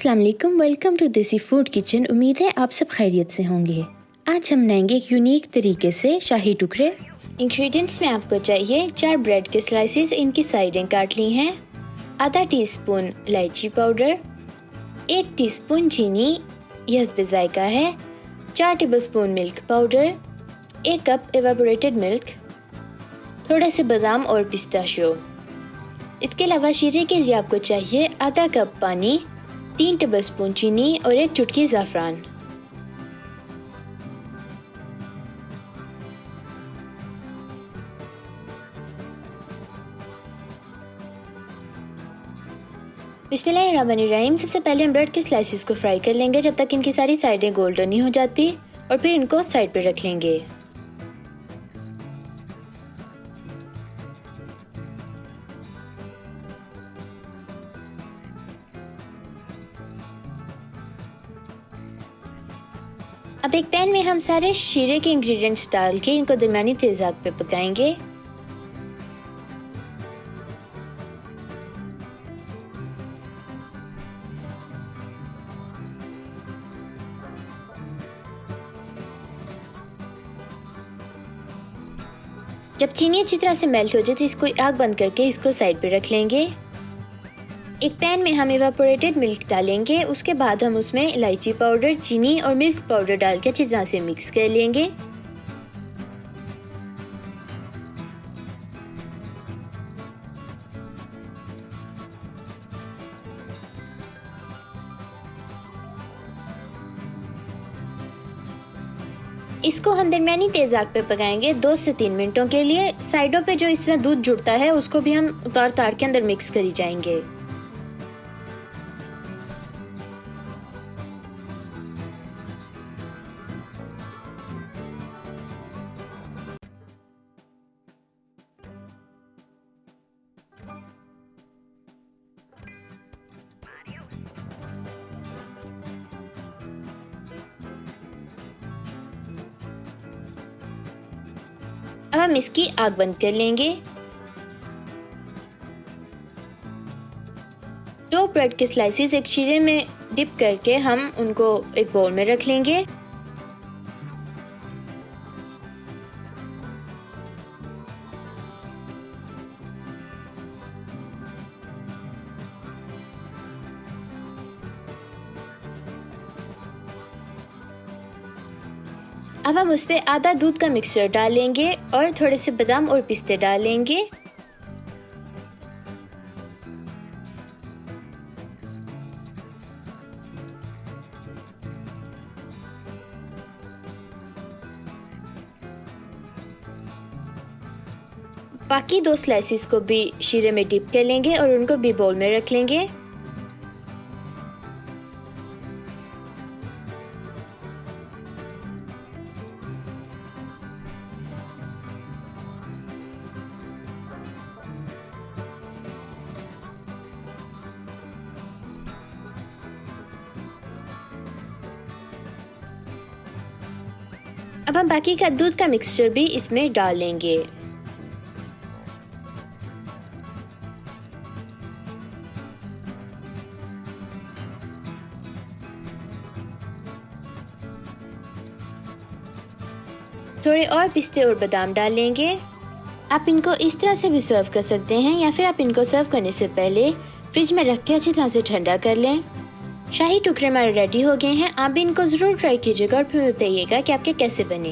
अस्सलाम वालेकुम, welcome to देसी फूड किचन। उम्मीद है आप सब खैरियत से होंगे। आज हम बनाएंगे एक यूनिक तरीके से शाही टुकड़े। इंग्रेडिएंट्स में आपको चाहिए 4 ब्रेड के स्लाइसेस, इनकी साइडें काट ली हैं, आधा टीस्पून इलायची पाउडर, 1 टीस्पून चीनी यह हस्बे जायका है, 4 tablespoon milk powder, 1 cup evaporated milk, थोड़े से बादाम और पिस्ताशियो। इसके अलावा शीरे के लिए आपको चाहिए आधा कप पानी, 3 टेबलस्पून चीनी और 1 चुटकी ज़ाफ़रान। बिस्मिल्लाहिर्रहमानिर्रहीम। सबसे पहले हम ब्रेड के स्लाइसेस को फ्राई कर लेंगे जब तक इनकी सारी साइडें गोल्डन नहीं हो जाती, और फिर इनको साइड पे रख लेंगे। अब एक पैन में हम सारे शीरे के इंग्रेडिएंट्स डाल के इनको दरमियानी तेज आंच पे पकाएंगे। जब चीनी अच्छी तरह से मेल्ट हो जाए तो इसको आग बंद करके इसको साइड पे रख लेंगे। एक पैन में हम इवापोरेटेड मिल्क डालेंगे, उसके बाद हम उसमें इलायची पाउडर, चीनी और मिल्क पाउडर डाल के अच्छी तरह से मिक्स कर लेंगे। इसको हम दरमियानी तेज आग पे पकाएंगे 2 से 3 मिनटों के लिए। साइडों पे जो इस तरह दूध जुड़ता है उसको भी हम उतार के अंदर मिक्स करी जाएंगे। अब हम इसकी आग बंद कर लेंगे। 2 ब्रेड के स्लाइसेस एक शीरे में डिप करके हम उनको एक बाउल में रख लेंगे। अब हम उस पे आधा दूध का मिक्सचर डालेंगे और थोड़े से बादाम और पिस्ते डालेंगे। बाकी 2 स्लाइसेस को भी शीरे में डिप कर लेंगे और उनको भी बाउल में रख लेंगे। अब हम बाकी का दूध का मिक्सचर भी इसमें डालेंगे। थोड़े और पिस्ते और बादाम डालेंगे। आप इनको इस तरह से भी सर्व कर सकते हैं या फिर आप इनको सर्व करने से पहले फ्रिज में रख के अच्छी तरह से ठंडा कर लें। शाही टुकड़े हमारे रेडी हो गए हैं। आप भी इनको ज़रूर ट्राई कीजिएगा और फिर बताइएगा कि आपके कैसे बने।